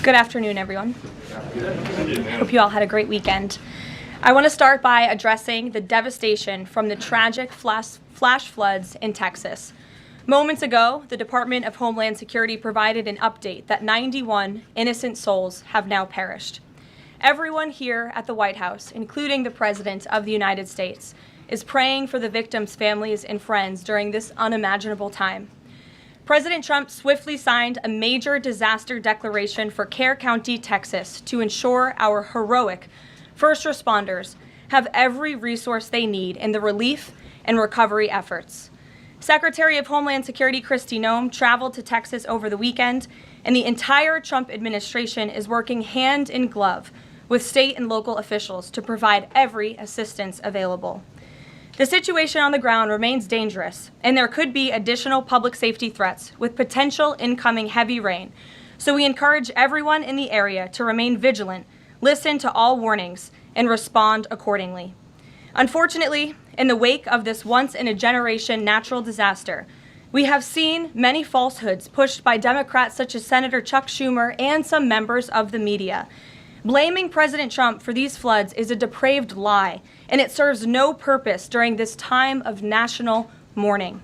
Good afternoon, everyone. Hope you all had a great weekend. I want to start by addressing the devastation from the tragic flash floods in Texas. Moments ago, the Department of Homeland Security provided an update that 91 innocent souls have now perished. Everyone here at the White House, including the President of the United States, is praying for the victims' families and friends during this unimaginable time. President Trump swiftly signed a major disaster declaration for Kerr County, Texas, to ensure our heroic first responders have every resource they need in the relief and recovery efforts. Secretary of Homeland Security Kristi Noem traveled to Texas over the weekend, and the entire Trump administration is working hand in glove with state and local officials to provide every assistance available. The situation on the ground remains dangerous, and there could be additional public safety threats with potential incoming heavy rain. So we encourage everyone in the area to remain vigilant, listen to all warnings, and respond accordingly. Unfortunately, in the wake of this once-in-a-generation natural disaster, we have seen many falsehoods pushed by Democrats such as Senator Chuck Schumer and some members of the media. Blaming President Trump for these floods is a depraved lie, and it serves no purpose during this time of national mourning.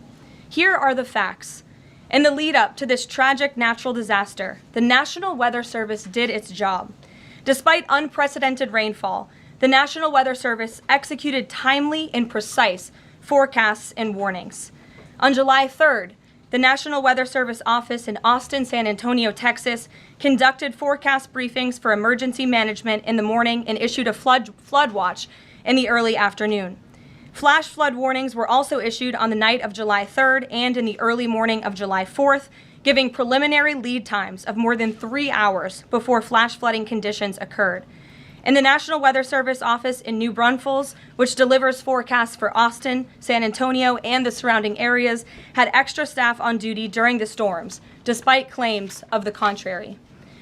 Here are the facts. In the lead up to this tragic natural disaster, the National Weather Service did its job. Despite unprecedented rainfall, the National Weather Service executed timely and precise forecasts and warnings. On July 3rd, the National Weather Service office in Austin, San Antonio, Texas, conducted forecast briefings for emergency management in the morning and issued a flood watch in the early afternoon. Flash flood warnings were also issued on the night of July 3rd and in the early morning of July 4th, giving preliminary lead times of more than 3 hours before flash flooding conditions occurred. And the National Weather Service office in New Braunfels, which delivers forecasts for Austin, San Antonio, and the surrounding areas, had extra staff on duty during the storms, despite claims of the contrary.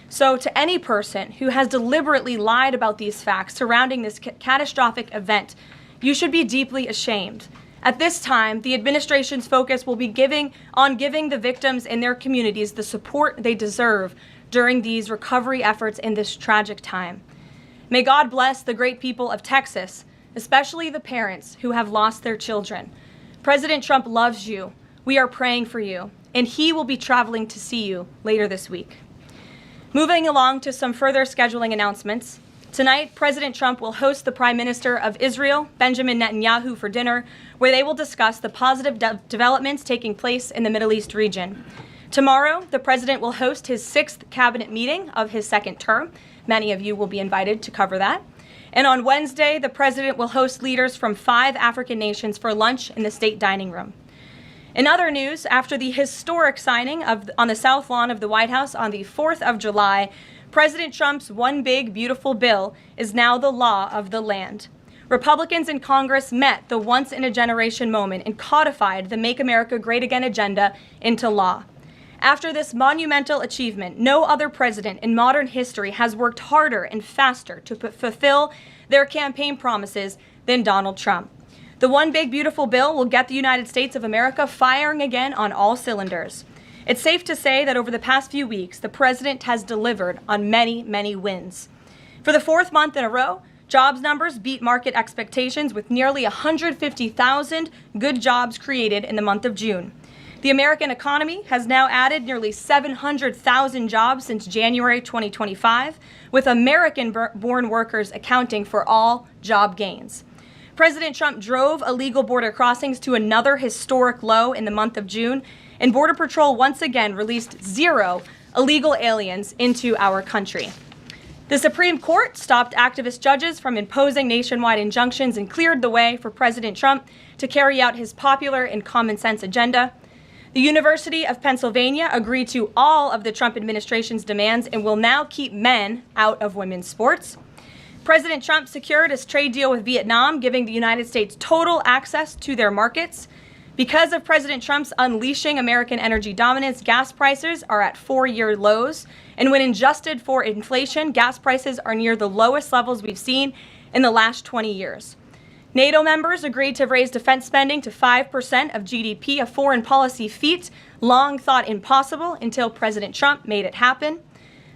So to any person who has deliberately lied about these facts surrounding this catastrophic event, you should be deeply ashamed. At this time, the administration's focus will be giving the victims and their communities the support they deserve during these recovery efforts in this tragic time. May God bless the great people of Texas, especially the parents who have lost their children. President Trump loves you. We are praying for you, and he will be traveling to see you later this week. Moving along to some further scheduling announcements. Tonight, President Trump will host the Prime Minister of Israel, Benjamin Netanyahu, for dinner, where they will discuss the positive developments taking place in the Middle East region. Tomorrow, the president will host his 6th cabinet meeting of his second term. Many of you will be invited to cover that. And on Wednesday, the president will host leaders from 5 African nations for lunch in the state dining room. In other news, after the historic signing on the South Lawn of the White House on the 4th of July, President Trump's One Big Beautiful Bill is now the law of the land. Republicans in Congress met the once-in-a-generation moment and codified the Make America Great Again agenda into law. After this monumental achievement, no other president in modern history has worked harder and faster to fulfill their campaign promises than Donald Trump. The One Big Beautiful Bill will get the United States of America firing again on all cylinders. It's safe to say that over the past few weeks, the president has delivered on many, many wins. For the 4th month in a row, jobs numbers beat market expectations with nearly 150,000 good jobs created in the month of June. The American economy has now added nearly 700,000 jobs since January 2025, with American-born workers accounting for all job gains. President Trump drove illegal border crossings to another historic low in the month of June, and Border Patrol once again released 0 illegal aliens into our country. The Supreme Court stopped activist judges from imposing nationwide injunctions and cleared the way for President Trump to carry out his popular and common sense agenda. The University of Pennsylvania agreed to all of the Trump administration's demands and will now keep men out of women's sports. President Trump secured his trade deal with Vietnam, giving the United States total access to their markets. Because of President Trump's unleashing American energy dominance, gas prices are at 4-year lows. And when adjusted for inflation, gas prices are near the lowest levels we've seen in the last 20 years. NATO members agreed to raise defense spending to 5% of GDP, a foreign policy feat long thought impossible until President Trump made it happen.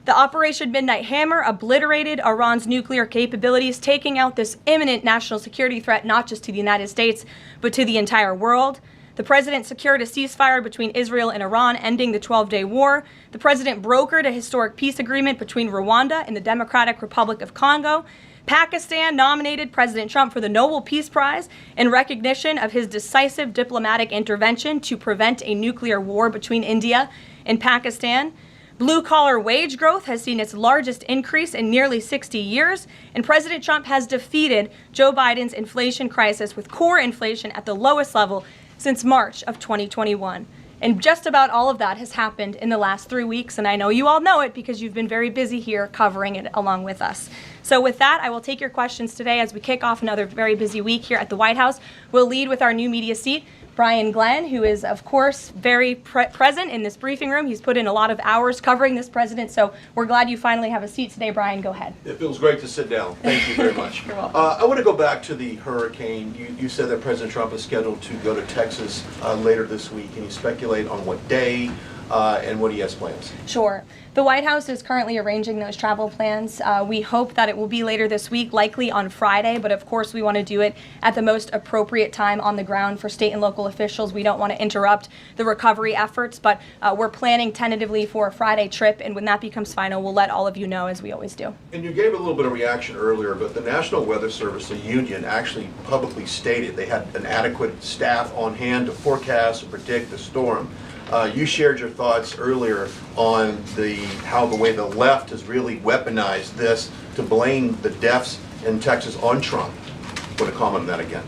The Operation Midnight Hammer obliterated Iran's nuclear capabilities, taking out this imminent national security threat not just to the United States, but to the entire world. The president secured a ceasefire between Israel and Iran, ending the 12-day war. The president brokered a historic peace agreement between Rwanda and the Democratic Republic of Congo. Pakistan nominated President Trump for the Nobel Peace Prize in recognition of his decisive diplomatic intervention to prevent a nuclear war between India and Pakistan. Blue-collar wage growth has seen its largest increase in nearly 60 years, and President Trump has defeated Joe Biden's inflation crisis with core inflation at the lowest level since March of 2021. And just about all of that has happened in the last 3 weeks, and I know you all know it because you've been very busy here covering it along with us. So with that, I will take your questions today as we kick off another very busy week here at the White House. We'll lead with our new media seat, Brian Glenn, who is, of course, very present in this briefing room. He's put in a lot of hours covering this president, so we're glad you finally have a seat today. Brian, go ahead. It feels great to sit down. Thank you very much. You're welcome. I want to go back to the hurricane. You said that President Trump is scheduled to go to Texas later this week. Can you speculate on what day and what he has plans? Sure. The White House is currently arranging those travel plans. We hope that it will be later this week, likely on Friday, but of course we want to do it at the most appropriate time on the ground for state and local officials. We don't want to interrupt the recovery efforts, but we're planning tentatively for a Friday trip, and when that becomes final, we'll let all of you know, as we always do. And you gave a little bit of reaction earlier, but the National Weather Service, the union, actually publicly stated they had an adequate staff on hand to forecast and predict the storm. You shared your thoughts earlier on how the way the left has really weaponized this to blame the deaths in Texas on Trump. Want to comment on that again?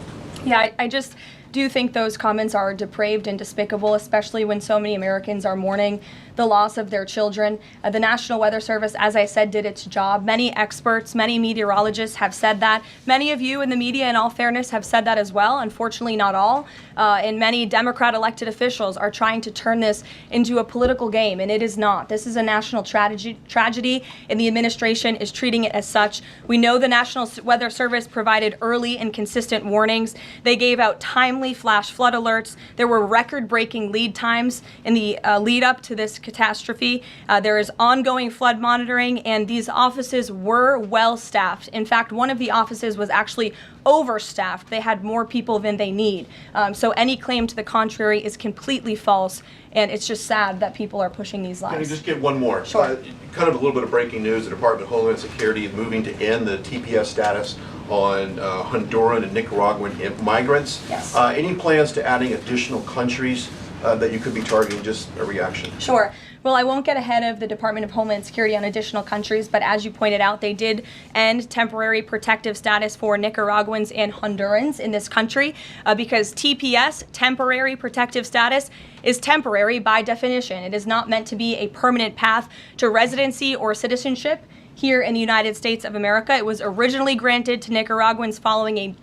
Yeah, I just do think those comments are depraved and despicable, especially when so many Americans are mourning the loss of their children. The National Weather Service, as I said, did its job. Many experts, many meteorologists have said that. Many of you in the media, in all fairness, have said that as well. Unfortunately, not all. And many Democrat elected officials are trying to turn this into a political game, and it is not. This is a national tragedy, and the administration is treating it as such. We know the National Weather Service provided early and consistent warnings. They gave out timely flash flood alerts. There were record-breaking lead times in the lead up to this catastrophe. There is ongoing flood monitoring, and these offices were well staffed. In fact, one of the offices was actually overstaffed. They had more people than they need. So any claim to the contrary is completely false, and it's just sad that people are pushing these lies. Can you just get one more? Sure. Kind of a little bit of breaking news. The Department of Homeland Security is moving to end the TPS status on Honduran and Nicaraguan migrants. Yes. Any plans to adding additional countries that you could be targeting? Just a reaction. Sure. Well, I won't get ahead of the Department of Homeland Security on additional countries, but as you pointed out, they did end temporary protective status for Nicaraguans and Hondurans in this country because TPS, temporary protective status, is temporary by definition. It is not meant to be a permanent path to residency or citizenship here in the United States of America. It was originally granted to Nicaraguans following a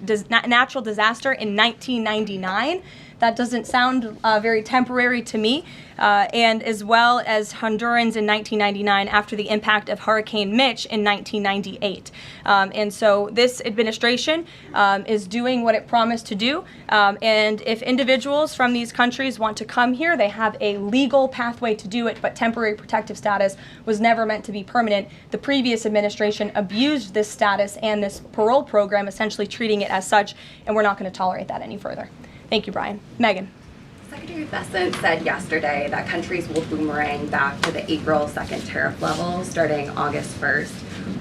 natural disaster in 1999. That doesn't sound very temporary to me, and as well as Hondurans in 1999 after the impact of Hurricane Mitch in 1998. And so this administration is doing what it promised to do, and if individuals from these countries want to come here, they have a legal pathway to do it, but temporary protective status was never meant to be permanent. The previous administration abused this status and this parole program, essentially treating it as such, and we're not going to tolerate that any further. Thank you, Brian. Megan. Secretary Bessent said yesterday that countries will boomerang back to the April 2nd tariff level starting August 1st.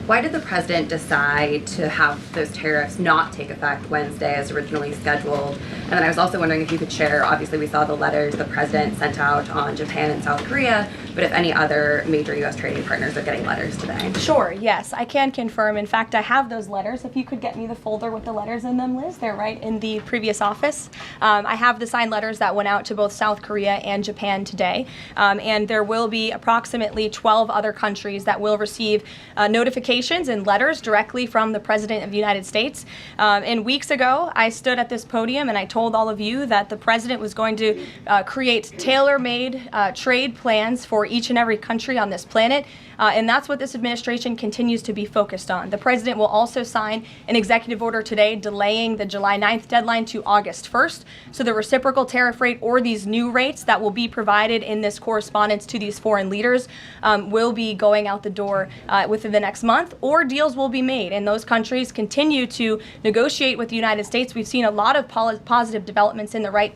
Why did the president decide to have those tariffs not take effect Wednesday as originally scheduled? And then I was also wondering if you could share, obviously we saw the letters the president sent out on Japan and South Korea, but if any other major U.S. trading partners are getting letters today. Sure, yes, I can confirm. In fact, I have those letters. If you could get me the folder with the letters in them, Liz, they're right in the previous office. I have the signed letters that went out to both South Korea and Japan today. And there will be approximately 12 other countries that will receive notification communications and letters directly from the President of the United States. And weeks ago, I stood at this podium and I told all of you that the President was going to create tailor-made trade plans for each and every country on this planet. And that's what this administration continues to be focused on. The President will also sign an executive order today delaying the July 9th deadline to August 1st. So the reciprocal tariff rate or these new rates that will be provided in this correspondence to these foreign leaders will be going out the door within the next month, or deals will be made. And those countries continue to negotiate with the United States. We've seen a lot of positive developments in the right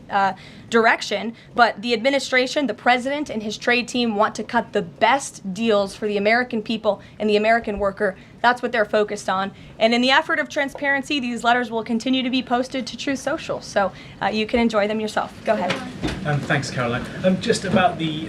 direction, but the administration, the President and his trade team want to cut the best deals for the American people and the American worker. That's what they're focused on. And in the effort of transparency, these letters will continue to be posted to Truth Social, so you can enjoy them yourself. Go ahead. Thanks, Caroline. Just about the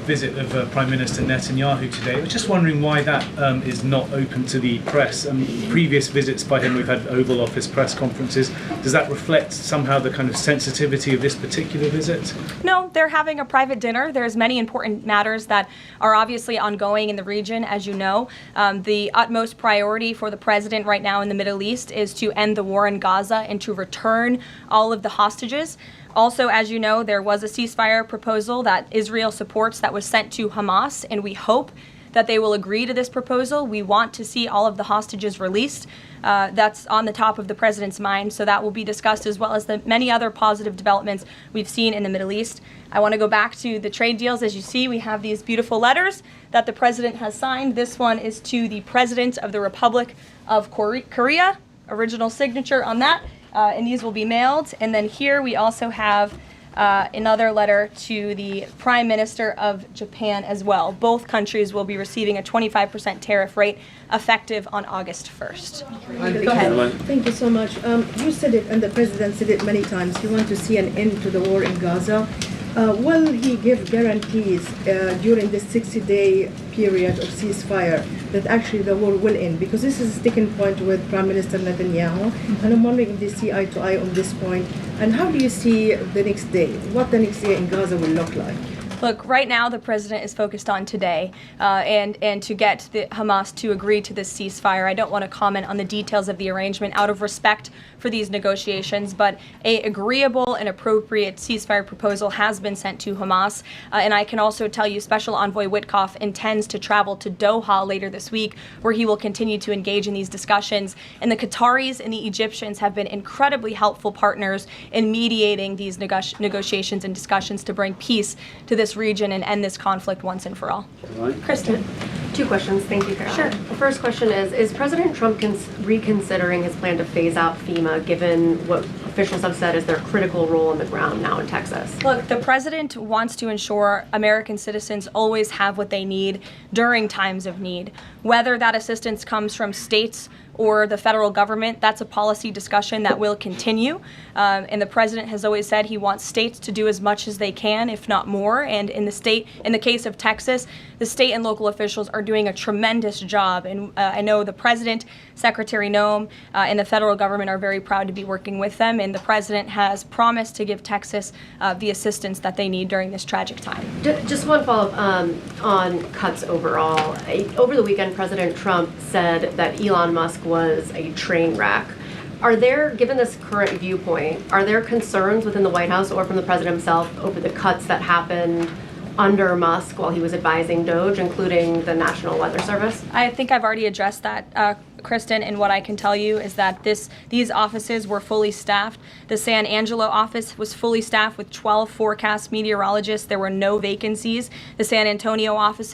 visit of Prime Minister Netanyahu today, I was just wondering why that is not open to the press. Previous visits by him, we've had Oval Office press conferences. Does that reflect somehow the kind of sensitivity of this particular visit? No, they're having a private dinner. There's many important matters that are obviously ongoing in the region, as you know. The utmost priority for the President right now in the Middle East is to end the war in Gaza and to return all of the hostages. Also, as you know, there was a ceasefire proposal that Israel supports that was sent to Hamas, and we hope that they will agree to this proposal. We want to see all of the hostages released. That's on the top of the President's mind, so that will be discussed, as well as the many other positive developments we've seen in the Middle East. I want to go back to the trade deals. As you see, we have these beautiful letters that the President has signed. This one is to the President of the Republic of Korea, original signature on that, and these will be mailed. And then here we also have another letter to the Prime Minister of Japan as well. Both countries will be receiving a 25% tariff rate effective on August 1st. Go ahead. Thank you so much. You said it, and the President said it many times, you want to see an end to the war in Gaza. Will he give guarantees during this 60-day period of ceasefire that actually the war will end? Because this is a sticking point with Prime Minister Netanyahu, and I'm wondering if they see eye to eye on this point. And how do you see the next day? What the next day in Gaza will look like? Look, right now the President is focused on today and to get the Hamas to agree to this ceasefire. I don't want to comment on the details of the arrangement out of respect for these negotiations, but a agreeable and appropriate ceasefire proposal has been sent to Hamas. And I can also tell you Special Envoy Witkoff intends to travel to Doha later this week, where he will continue to engage in these discussions. And the Qataris and the Egyptians have been incredibly helpful partners in mediating these negotiations and discussions to bring peace to this region and end this conflict once and for all. Kristen. Two questions. Thank you, Caroline. Sure. The first question is President Trump reconsidering his plan to phase out FEMA, given what officials have said is their critical role on the ground now in Texas? Look, the President wants to ensure American citizens always have what they need during times of need. Whether that assistance comes from states or the federal government, that's a policy discussion that will continue. And the President has always said he wants states to do as much as they can, if not more. And in the case of Texas, the state and local officials are doing a tremendous job. And I know the President, Secretary Noem, and the federal government are very proud to be working with them. And the President has promised to give Texas the assistance that they need during this tragic time. Just one follow-up on cuts overall. Over the weekend, President Trump said that Elon Musk was a train wreck. Are there, given this current viewpoint, are there concerns within the White House or from the President himself over the cuts that happened under Musk while he was advising DOGE, including the National Weather Service? I think I've already addressed that, Kristen, and what I can tell you is that these offices were fully staffed. The San Angelo office was fully staffed with 12 forecast meteorologists. There were no vacancies. The San Antonio office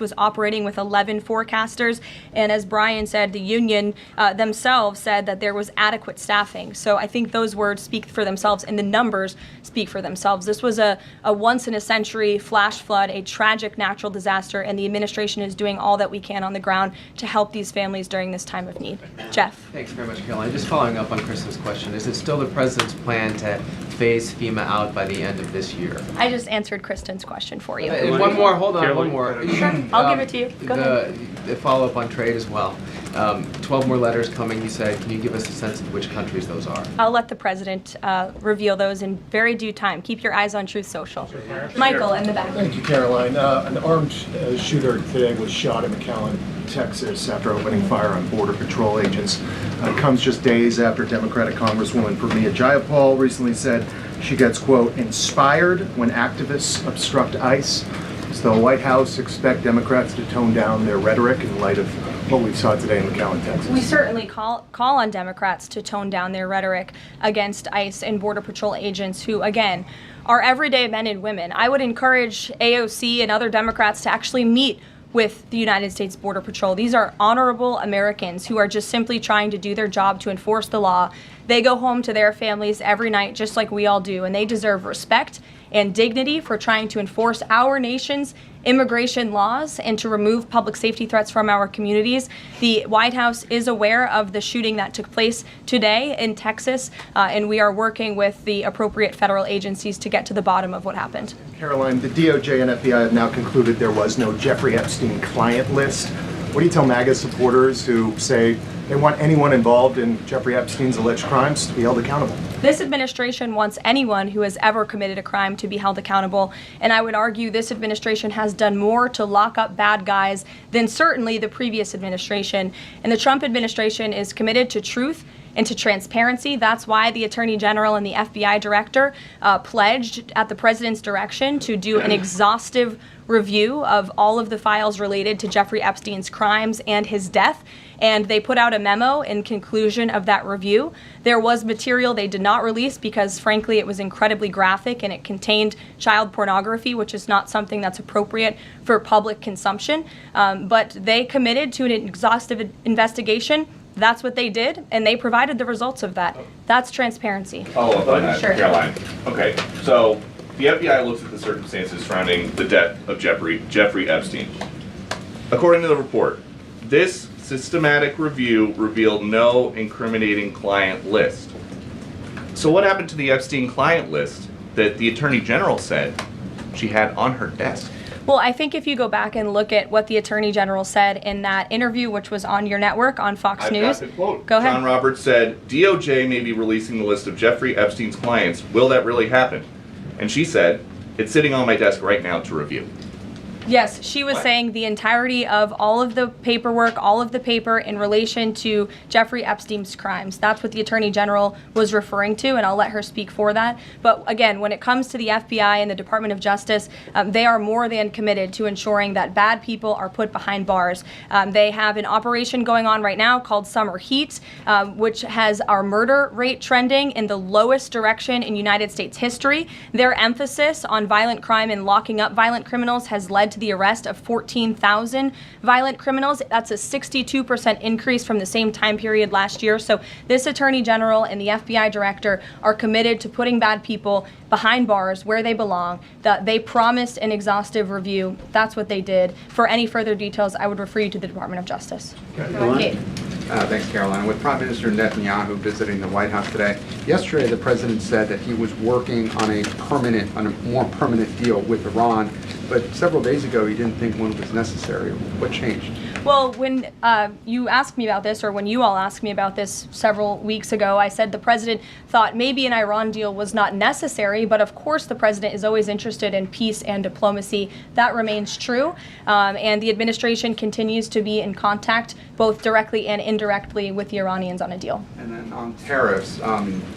was operating with 11 forecasters, and as Brian said, the union themselves said that there was adequate staffing. So I think those words speak for themselves, and the numbers speak for themselves. This was a once-in-a-century flash flood, a tragic natural disaster, and the administration is doing all that we can on the ground to help these families during this time of need. Jeff. Thanks very much, Caroline. Just following up on Kristen's question, is it still the President's plan to phase FEMA out by the end of this year? I just answered Kristen's question for you. One more, hold on, one more. Sure, I'll give it to you. Go ahead. The follow-up on trade as well. 12 more letters coming, you said. Can you give us a sense of which countries those are? I'll let the president reveal those in very due time. Keep your eyes on Truth Social. Michael, in the back. Thank you, Caroline. An armed shooter today was shot in McAllen, Texas, after opening fire on Border Patrol agents. Comes just days after Democratic Congresswoman Pramila Jayapal recently said she gets, quote, inspired when activists obstruct ICE. Does the White House expect Democrats to tone down their rhetoric in light of what we saw today in McAllen, Texas? We certainly call on Democrats to tone down their rhetoric against ICE and Border Patrol agents who, again, are everyday men and women. I would encourage AOC and other Democrats to actually meet with the United States Border Patrol. These are honorable Americans who are just simply trying to do their job to enforce the law. They go home to their families every night just like we all do, and they deserve respect and dignity for trying to enforce our nation's immigration laws and to remove public safety threats from our communities. The White House is aware of the shooting that took place today in Texas, and we are working with the appropriate federal agencies to get to the bottom of what happened. Caroline, the DOJ and FBI have now concluded there was no Jeffrey Epstein client list. What do you tell MAGA supporters who say they want anyone involved in Jeffrey Epstein's alleged crimes to be held accountable? This administration wants anyone who has ever committed a crime to be held accountable, and I would argue this administration has done more to lock up bad guys than certainly the previous administration. And the Trump administration is committed to truth and to transparency. That's why the Attorney General and the FBI Director pledged at the President's direction to do an exhaustive review of all of the files related to Jeffrey Epstein's crimes and his death. And they put out a memo in conclusion of that review. There was material they did not release because, frankly, it was incredibly graphic and it contained child pornography, which is not something that's appropriate for public consumption. But they committed to an exhaustive investigation. That's what they did, and they provided the results of that. That's transparency. Follow up on that, Sure. Caroline. Okay, so the FBI looks at the circumstances surrounding the death of Jeffrey Epstein. According to the report, this systematic review revealed no incriminating client list. So what happened to the Epstein client list that the Attorney General said she had on her desk? Well, I think if you go back and look at what the Attorney General said in that interview, which was on your network on Fox News. I've got the quote. Go ahead. John Roberts said, DOJ may be releasing the list of Jeffrey Epstein's clients. Will that really happen? And she said, it's sitting on my desk right now to review. Yes, she was saying the entirety of all of the paperwork, all of the paper in relation to Jeffrey Epstein's crimes. That's what the Attorney General was referring to, and I'll let her speak for that. But again, when it comes to the FBI and the Department of Justice, they are more than committed to ensuring that bad people are put behind bars. They have an operation going on right now called Summer Heat, which has our murder rate trending in the lowest direction in United States history. Their emphasis on violent crime and locking up violent criminals has led to the arrest of 14,000 violent criminals. That's a 62% increase from the same time period last year. So this Attorney General and the FBI Director are committed to putting bad people behind bars where they belong. They promised an exhaustive review. That's what they did. For any further details, I would refer you to the Department of Justice. Kate. Thanks, Caroline. With Prime Minister Netanyahu visiting the White House today, yesterday the president said that he was working on a more permanent deal with Iran, but several days ago he didn't think one was necessary. What changed? Well, when you asked me about this, or when you all asked me about this several weeks ago, I said the president thought maybe an Iran deal was not necessary, but of course the president is always interested in peace and diplomacy. That remains true, and the administration continues to be in contact, both directly and indirectly, with the Iranians on a deal. And then on tariffs,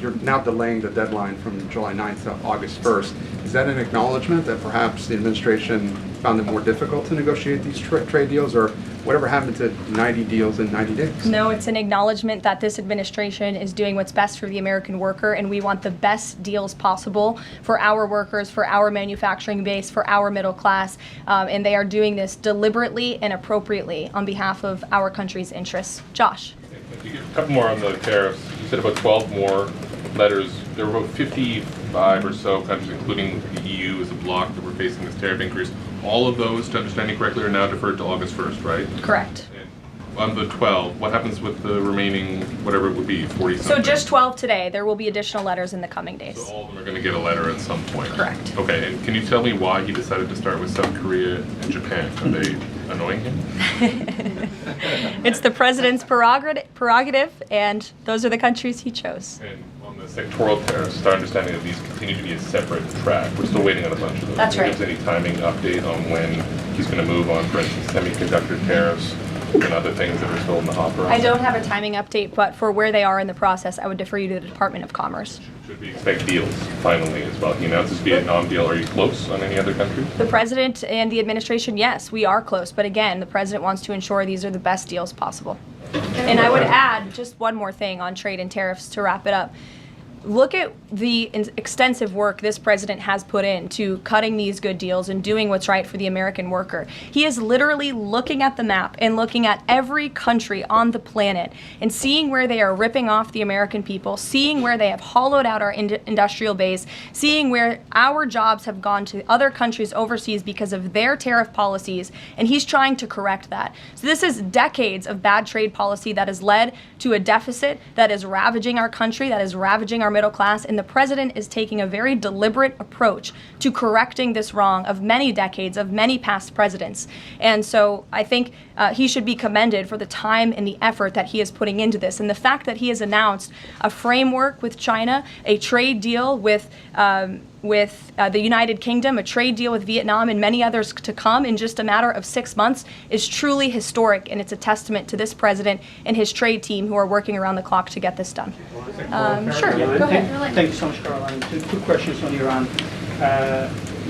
you're now delaying the deadline from July 9th to August 1st. Is that an acknowledgement that perhaps the administration found it more difficult to negotiate these trade deals, or whatever happened to 90 deals in 90 days? No, it's an acknowledgement that this administration is doing what's best for the American worker, and we want the best deals possible for our workers, for our manufacturing base, for our middle class, and they are doing this deliberately and appropriately on behalf of our country's interests. Josh. A couple more on the tariffs. You said about 12 more letters. There were about 55 or so countries, including the EU as a bloc, that were facing this tariff increase. All of those, to understand it correctly, are now deferred to August 1st, right? Correct. And on the 12, what happens with the remaining, whatever it would be, 40 something? So just 12 today. There will be additional letters in the coming days. So all of them are going to get a letter at some point? Correct. Okay, and can you tell me why he decided to start with South Korea and Japan? Are they annoying him? It's the president's prerogative, and those are the countries he chose. And on the sectoral tariffs, our understanding of these continue to be a separate track. We're still waiting on a bunch of those. That's right. If there's any timing update on when he's going to move on, for instance, semiconductor tariffs and other things that are still in the hopper? I don't have a timing update, but for where they are in the process, I would defer you to the Department of Commerce. Should we expect deals finally as well? He announced this Vietnam deal. Are you close on any other countries? The president and the administration, yes, we are close. But again, the president wants to ensure these are the best deals possible. And I would add just one more thing on trade and tariffs to wrap it up. Look at the extensive work this president has put into cutting these good deals and doing what's right for the American worker. He is literally looking at the map and looking at every country on the planet and seeing where they are ripping off the American people, seeing where they have hollowed out our industrial base, seeing where our jobs have gone to other countries overseas because of their tariff policies, and he's trying to correct that. So this is decades of bad trade policy that has led to a deficit that is ravaging our country, that is ravaging our middle class, and the president is taking a very deliberate approach to correcting this wrong of many decades, of many past presidents. And so I think he should be commended for the time and the effort that he is putting into this. And the fact that he has announced a framework with China, a trade deal with the United Kingdom, a trade deal with Vietnam, and many others to come in just a matter of 6 months is truly historic, and it's a testament to this president and his trade team who are working around the clock to get this done. Sure, go ahead. Thank you so much, Caroline. Two quick questions on Iran.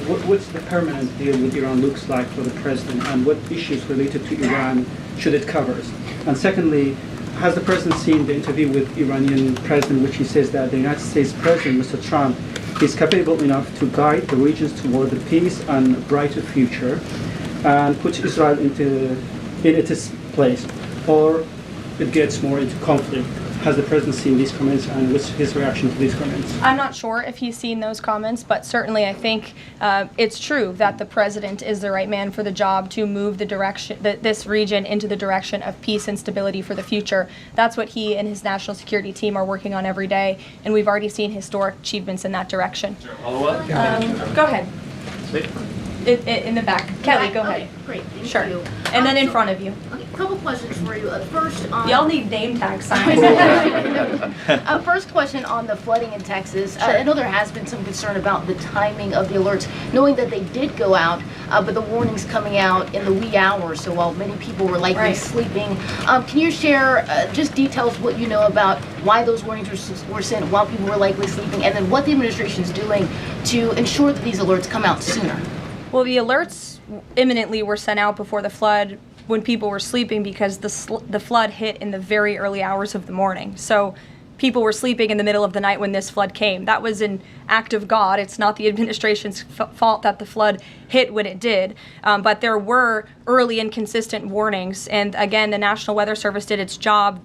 What's the permanent deal with Iran looks like for the president, and what issues related to Iran should it cover? And secondly, has the president seen the interview with Iranian president, which he says that the United States president, Mr. Trump, is capable enough to guide the regions toward the peace and brighter future and put Israel in its place, or it gets more into conflict? Has the president seen these comments, and what's his reaction to these comments? I'm not sure if he's seen those comments, but certainly I think it's true that the president is the right man for the job to move the direction, this region into the direction of peace and stability for the future. That's what he and his national security team are working on every day, and we've already seen historic achievements in that direction. Go ahead. In the back. Kelly, go ahead. Great, thank Sure. you. And then in front of you. Okay, a couple questions for you. First, on... Y'all need name tag signs. First question on the flooding in Texas. Sure. I know there has been some concern about the timing of the alerts, knowing that they did go out, but the warnings coming out in the wee hours, so while many people were likely sleeping. Can you share just details what you know about why those warnings were sent while people were likely sleeping, and then what the administration is doing to ensure that these alerts come out sooner? Well, the alerts imminently were sent out before the flood when people were sleeping because the flood hit in the very early hours of the morning. So people were sleeping in the middle of the night when this flood came. That was an act of God. It's not the administration's fault that the flood hit when it did. But there were early and consistent warnings. And again, the National Weather Service did its job.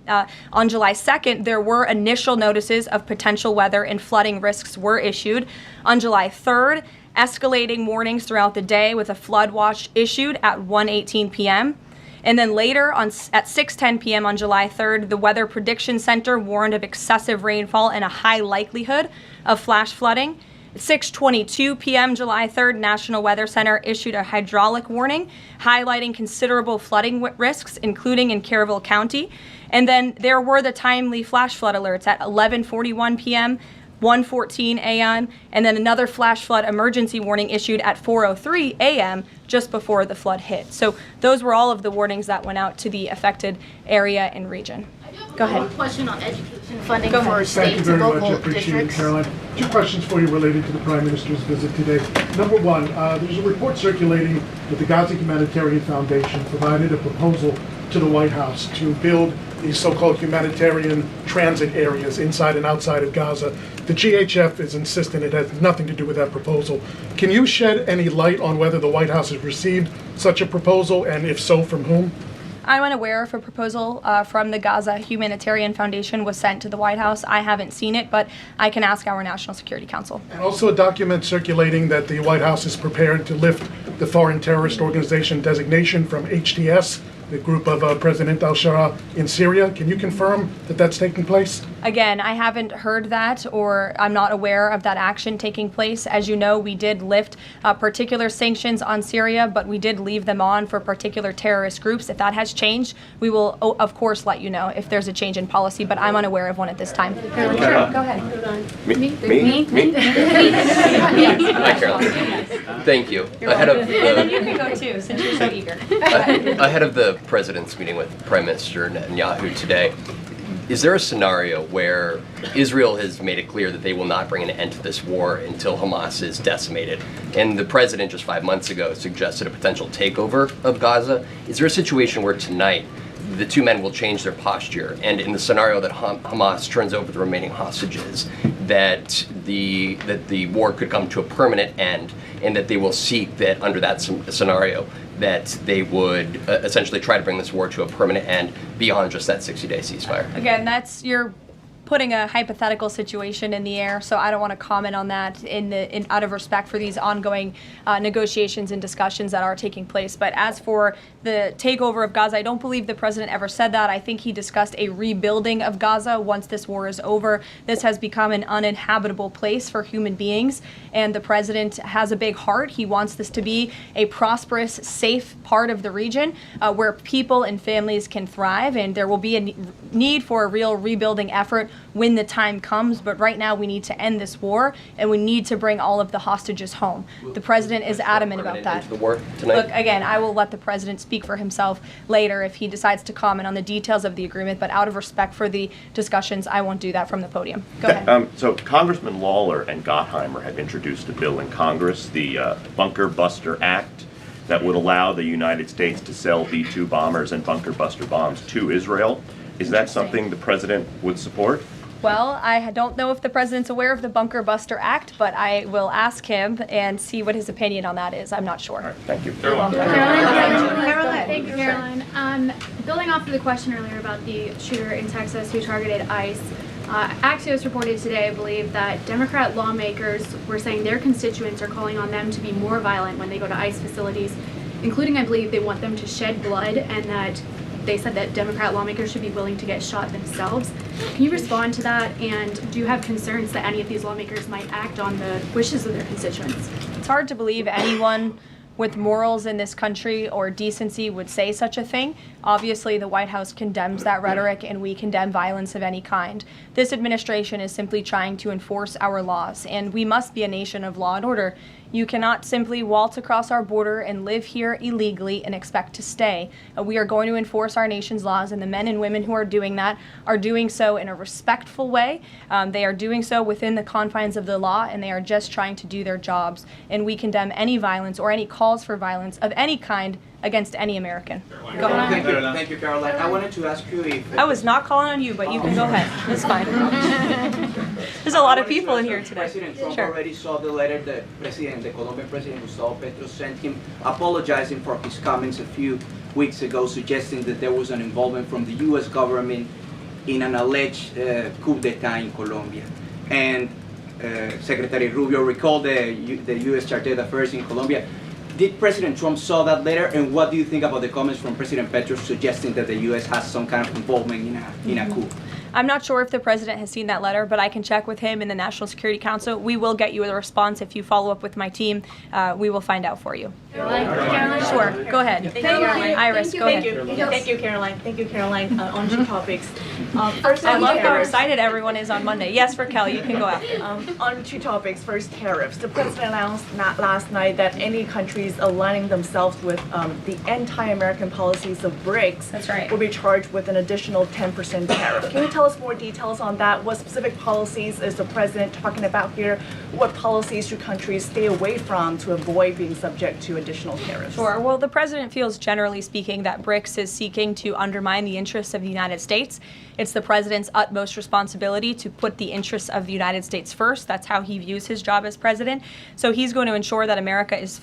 On July 2nd, there were initial notices of potential weather and flooding risks were issued. On July 3rd, escalating warnings throughout the day with a flood watch issued at 1:18 p.m. And then later at 6:10 p.m. on July 3rd, the Weather Prediction Center warned of excessive rainfall and a high likelihood of flash flooding. At 6:22 p.m. July 3rd, National Weather Center issued a hydraulic warning highlighting considerable flooding risks, including in Caryville County. And then there were the timely flash flood alerts at 11:41 p.m., 1:14 a.m., and then another flash flood emergency warning issued at 4:03 a.m. just before the flood hit. So those were all of the warnings that went out to the affected area and region. Go ahead. One question on education funding Go for ahead. states Thank you very and much. I local appreciate districts. it, Caroline. Two questions for you related to the Prime Minister's visit today. Number one, there's a report circulating that the Gaza Humanitarian Foundation provided a proposal to the White House to build these so-called humanitarian transit areas inside and outside of Gaza. The GHF is insistent it has nothing to do with that proposal. Can you shed any light on whether the White House has received such a proposal, and if so, from whom? I'm unaware if a proposal from the Gaza Humanitarian Foundation was sent to the White House. I haven't seen it, but I can ask our National Security Council. And also a document circulating that the White House is prepared to lift the Foreign Terrorist Organization designation from HTS, the group of President al-Shara in Syria. Can you confirm that that's taking place? Again, I haven't heard that, or I'm not aware of that action taking place. As you know, we did lift particular sanctions on Syria, but we did leave them on for particular terrorist groups. If that has changed, we will, of course, let you know if there's a change in policy, but I'm unaware of one at this time. Sure, go ahead. Me? Hi, Caroline. Thank you. And then you can go too, since you're so eager. Ahead of the president's meeting with Prime Minister Netanyahu today, is there a scenario where Israel has made it clear that they will not bring an end to this war until Hamas is decimated? And the president just 5 months ago suggested a potential takeover of Gaza. Is there a situation where tonight the two men will change their posture, and in the scenario that Hamas turns over the remaining hostages, that the war could come to a permanent end, and that they will seek that under that scenario that they would essentially try to bring this war to a permanent end beyond just that 60-day ceasefire? Again, you're putting a hypothetical situation in the air, so I don't want to comment on that out of respect for these ongoing negotiations and discussions that are taking place. But as for the takeover of Gaza, I don't believe the president ever said that. I think he discussed a rebuilding of Gaza once this war is over. This has become an uninhabitable place for human beings, and the president has a big heart. He wants this to be a prosperous, safe part of the region where people and families can thrive, and there will be a need for a real rebuilding effort when the time comes. But right now we need to end this war, and we need to bring all of the hostages home. The president is adamant about that. The war tonight? Look, again, I will let the president speak for himself later if he decides to comment on the details of the agreement, but out of respect for the discussions, I won't do that from the podium. Go ahead. So Congressman Lawler and Gottheimer have introduced a bill in Congress, the Bunker Buster Act, that would allow the United States to sell B-2 bombers and bunker buster bombs to Israel. Is that something the president would support? Well, I don't know if the president's aware of the Bunker Buster Act, but I will ask him and see what his opinion on that is. I'm not sure. Right, thank you. Caroline. Thank you, Caroline. Building off of the question earlier about the shooter in Texas who targeted ICE, Axios reported today, I believe, that Democrat lawmakers were saying their constituents are calling on them to be more violent when they go to ICE facilities, including, I believe, they want them to shed blood, and that they said that Democrat lawmakers should be willing to get shot themselves. Can you respond to that? And do you have concerns that any of these lawmakers might act on the wishes of their constituents? It's hard to believe anyone with morals in this country or decency would say such a thing. Obviously, the White House condemns that rhetoric, and we condemn violence of any kind. This administration is simply trying to enforce our laws, and we must be a nation of law and order. You cannot simply waltz across our border and live here illegally and expect to stay. We are going to enforce our nation's laws, and the men and women who are doing that are doing so in a respectful way. They are doing so within the confines of the law, and they are just trying to do their jobs. And we condemn any violence or any calls for violence of any kind against any American. Go ahead. Thank you, Caroline. I wanted to ask you if... I was not calling on you, but you can go ahead. It's fine. There's a lot of people in here today. President Trump already saw the letter that the Colombian President Gustavo Petro sent him, apologizing for his comments a few weeks ago, suggesting that there was an involvement from the U.S. government in an alleged coup d'etat in Colombia. And Secretary Rubio recalled the U.S. Chargé d'Affaires in Colombia. Did President Trump saw that letter, and what do you think about the comments from President Petro suggesting that the U.S. has some kind of involvement in a coup? I'm not sure if the president has seen that letter, but I can check with him in the National Security Council. We will get you a response if you follow up with my team. We will find out for you. Caroline. Sure, go ahead. Iris, go ahead. Thank you, Caroline. Thank you, Caroline. On two topics. First, I love how excited everyone is on Monday. Yes, Raquel, you can go after. On two topics. First, tariffs. The president announced last night that any countries aligning themselves with the anti-American policies of BRICS That's right. will be charged with an additional 10% tariff. Can you tell us more details on that? What specific policies is the president talking about here? What policies should countries stay away from to avoid being subject to additional tariffs? Sure. Well, the president feels, generally speaking, that BRICS is seeking to undermine the interests of the United States. It's the president's utmost responsibility to put the interests of the United States first. That's how he views his job as president. So he's going to ensure that America is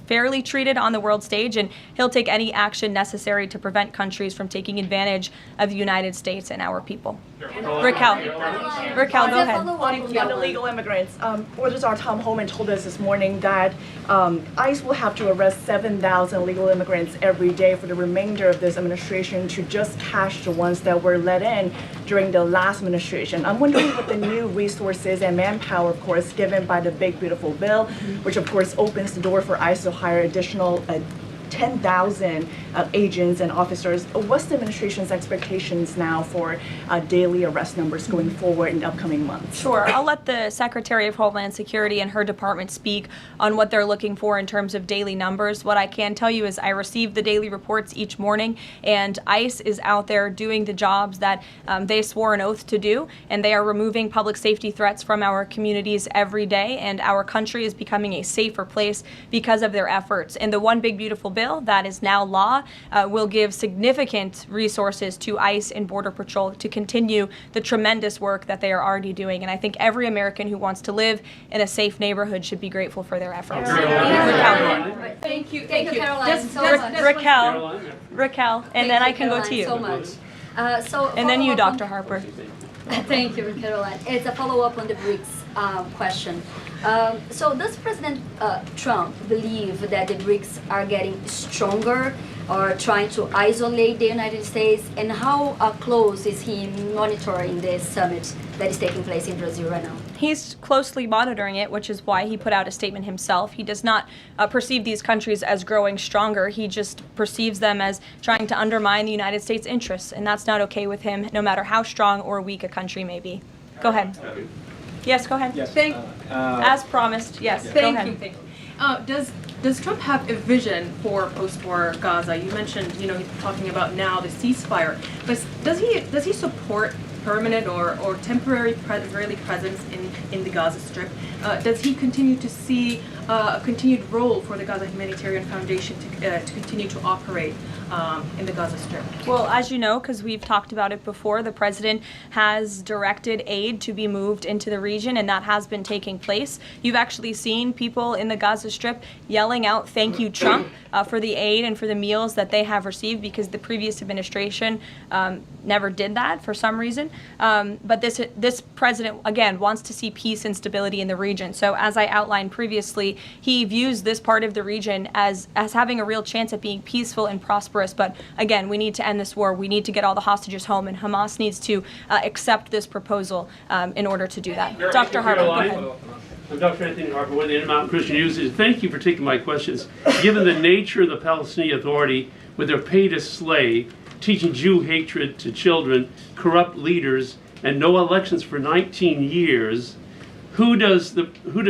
fairly treated on the world stage, and he'll take any action necessary to prevent countries from taking advantage of the United States and our people. Raquel, go ahead. On the illegal immigrants, Our Tom Homan told us this morning that ICE will have to arrest 7,000 illegal immigrants every day for the remainder of this administration to just catch the ones that were let in during the last administration. I'm wondering what the new resources and manpower, of course, given by the Big Beautiful Bill, which of course opens the door for ICE to hire additional 10,000 agents and officers. What's the administration's expectations now for daily arrest numbers going forward in the upcoming months? Sure. I'll let the Secretary of Homeland Security and her department speak on what they're looking for in terms of daily numbers. What I can tell you is I receive the daily reports each morning, and ICE is out there doing the jobs that they swore an oath to do, and they are removing public safety threats from our communities every day, and our country is becoming a safer place because of their efforts. And the One Big Beautiful Bill that is now law will give significant resources to ICE and Border Patrol to continue the tremendous work that they are already doing. And I think every American who wants to live in a safe neighborhood should be grateful for their efforts. Thank you, Caroline, so much. Raquel, and then I can go to you. So much. And then you, Dr. Harper. Thank you, Caroline. It's a follow-up on the BRICS question. So does President Trump believe that the BRICS are getting stronger or trying to isolate the United States? And how close is he monitoring this summit that is taking place in Brazil right now? He's closely monitoring it, which is why he put out a statement himself. He does not perceive these countries as growing stronger. He just perceives them as trying to undermine the United States' interests, and that's not okay with him, no matter how strong or weak a country may be. Go ahead. Yes, go ahead. Yes. As promised, yes. Go ahead. Thank you. Does Trump have a vision for post-war Gaza? You mentioned, he's talking about now the ceasefire, but does he support permanent or temporary Israeli presence in the Gaza Strip? Does he continue to see a continued role for the Gaza Humanitarian Foundation to continue to operate in the Gaza Strip? Well, as you know, because we've talked about it before, the president has directed aid to be moved into the region, and that has been taking place. You've actually seen people in the Gaza Strip yelling out, "Thank you, Trump," for the aid and for the meals that they have received, because the previous administration never did that for some reason. But this president, again, wants to see peace and stability in the region. So as I outlined previously, he views this part of the region as having a real chance at being peaceful and prosperous. But again, we need to end this war. We need to get all the hostages home, and Hamas needs to accept this proposal in order to do that. Dr. Harper, go ahead. I'm Dr. Anthony Harper with the Intermountain Christian News. Thank you for taking my questions. Given the nature of the Palestinian Authority, with their pay to slay, teaching Jew hatred to children, corrupt leaders, and no elections for 19 years, who does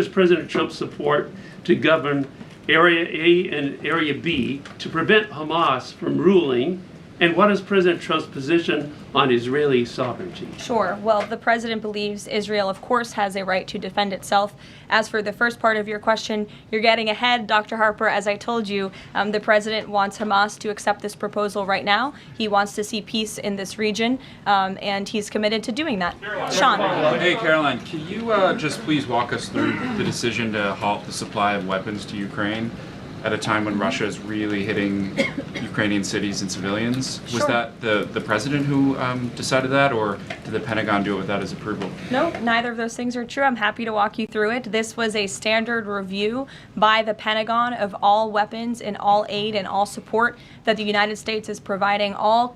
President Trump support to govern Area A and Area B to prevent Hamas from ruling? And what is President Trump's position on Israeli sovereignty? Sure. Well, the president believes Israel, of course, has a right to defend itself. As for the first part of your question, you're getting ahead, Dr. Harper. As I told you, the president wants Hamas to accept this proposal right now. He wants to see peace in this region, and he's committed to doing that. Sean. Hey, Caroline, can you just please walk us through the decision to halt the supply of weapons to Ukraine at a time when Russia is really hitting Ukrainian cities and civilians? Was that the president who decided that, or did the Pentagon do it without his approval? No, neither of those things are true. I'm happy to walk you through it. This was a standard review by the Pentagon of all weapons and all aid and all support that the United States is providing all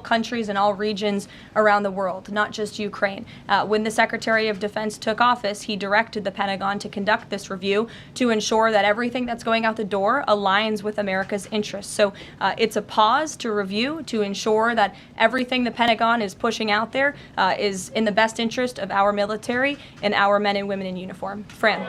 countries and all regions around the world, not just Ukraine. When the Secretary of Defense took office, he directed the Pentagon to conduct this review to ensure that everything that's going out the door aligns with America's interests. So it's a pause to review to ensure that everything the Pentagon is pushing out there is in the best interest of our military and our men and women in uniform. Fran.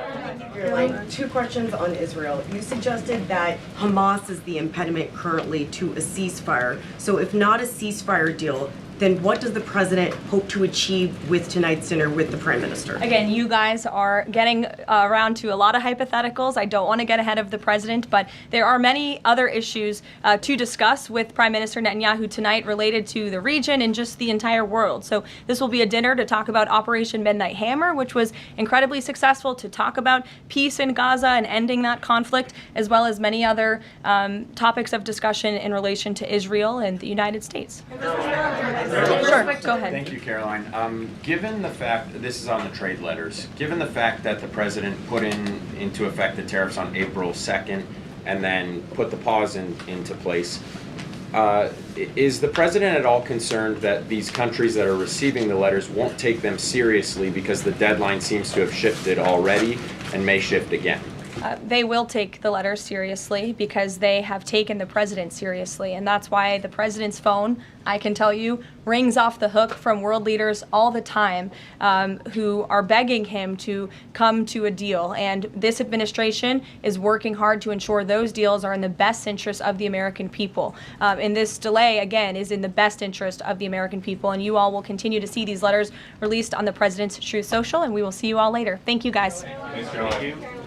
Two questions on Israel. You suggested that Hamas is the impediment currently to a ceasefire. So if not a ceasefire deal, then what does the president hope to achieve with tonight's dinner with the prime minister? Again, you guys are getting around to a lot of hypotheticals. I don't want to get ahead of the president, but there are many other issues to discuss with Prime Minister Netanyahu tonight related to the region and just the entire world. So this will be a dinner to talk about Operation Midnight Hammer, which was incredibly successful, to talk about peace in Gaza and ending that conflict, as well as many other topics of discussion in relation to Israel and the United States. Sure, go ahead. Thank you, Caroline. Given the fact, this is on the trade letters, given the fact that the president put into effect the tariffs on April 2nd and then put the pause into place, is the president at all concerned that these countries that are receiving the letters won't take them seriously because the deadline seems to have shifted already and may shift again? They will take the letters seriously because they have taken the president seriously. And that's why the president's phone, I can tell you, rings off the hook from world leaders all the time who are begging him to come to a deal. And this administration is working hard to ensure those deals are in the best interest of the American people. And this delay, again, is in the best interest of the American people. And you all will continue to see these letters released on the president's Truth Social. And we will see you all later. Thank you, guys. Thanks, Caroline.